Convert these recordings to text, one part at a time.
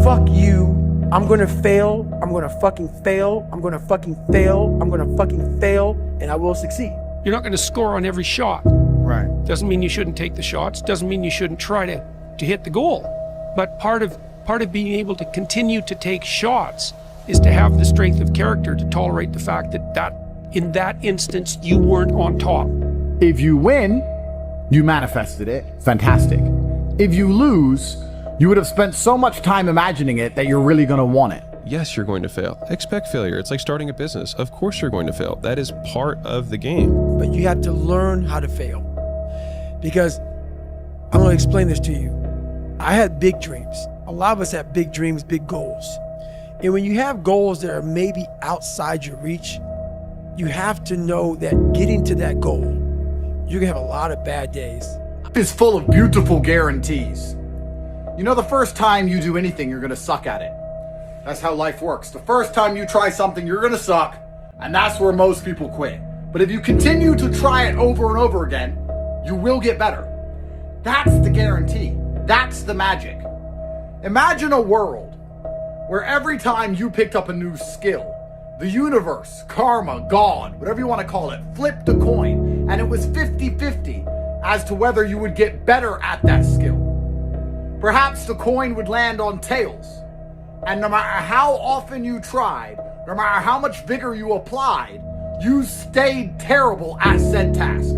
fuck you. I'm gonna fail. I'm gonna fucking fail. I'm gonna fucking fail. I'm gonna fucking fail, and I will succeed. You're not gonna score on every shot. Right. Doesn't mean you shouldn't take the shots. Doesn't mean you shouldn't try to hit the goal. But part of being able to continue to take shots is to have the strength of character to tolerate the fact that in that instance you weren't on top. If you win, you manifested it. Fantastic. If you lose, you would have spent so much time imagining it that you're really going to want it. Yes, you're going to fail. Expect failure. It's like starting a business. Of course you're going to fail. That is part of the game. But you have to learn how to fail. Because I'm gonna explain this to you. I had big dreams. A lot of us have big dreams, big goals. And when you have goals that are maybe outside your reach, you have to know that getting to that goal, you're gonna have a lot of bad days. Is full of beautiful guarantees. You know, the first time you do anything, you're gonna suck at it. That's how life works. The first time you try something, you're gonna suck, and that's where most people quit. But if you continue to try it over and over again, you will get better. That's the guarantee. That's the magic. Imagine a world where every time you picked up a new skill, the universe, karma, God, whatever you want to call it, flipped a coin, and it was 50-50 as to whether you would get better at that skill. Perhaps the coin would land on tails, and no matter how often you tried, no matter how much vigor you applied, you stayed terrible at said task.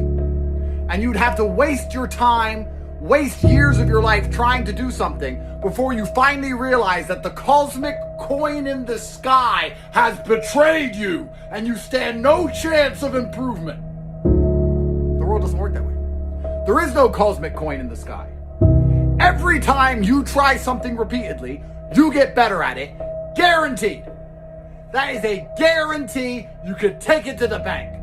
And you'd have to waste your time, waste years of your life trying to do something before you finally realize that the cosmic coin in the sky has betrayed you and you stand no chance of improvement. The world doesn't work that way. There is no cosmic coin in the sky. Every time you try something repeatedly, you get better at it, guaranteed. That is a guarantee. You could take it to the bank.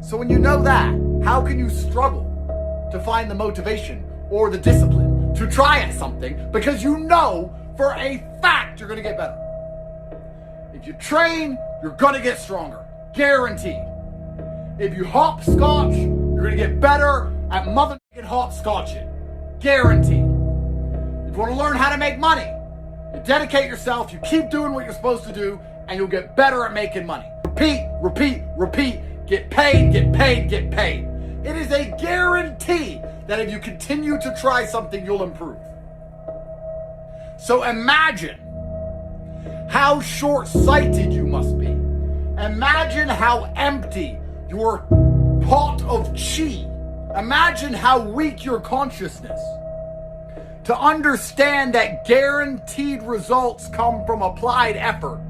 So when you know that, how can you struggle to find the motivation or the discipline to try at something because you know for a fact you're going to get better? If you train, you're going to get stronger. Guaranteed. If you hopscotch, you're going to get better at motherfucking hopscotching. Guaranteed. If you want to learn how to make money, you dedicate yourself, you keep doing what you're supposed to do, and you'll get better at making money. Repeat, repeat, repeat. Get paid, get paid, get paid. It is a guarantee that if you continue to try something, you'll improve. So imagine how short-sighted you must be. Imagine how empty your pot of chi. Imagine how weak your consciousness. To understand that guaranteed results come from applied effort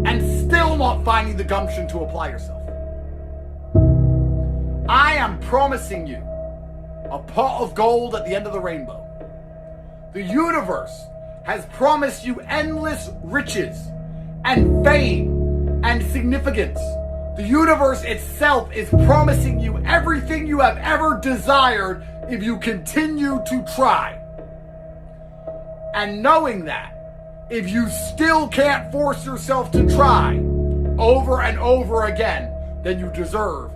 and still not finding the gumption to apply yourself. I am promising you a pot of gold at the end of the rainbow. The universe has promised you endless riches and fame and significance. The universe itself is promising you everything you have ever desired if you continue to try. And knowing that, if you still can't force yourself to try over and over again, then you deserve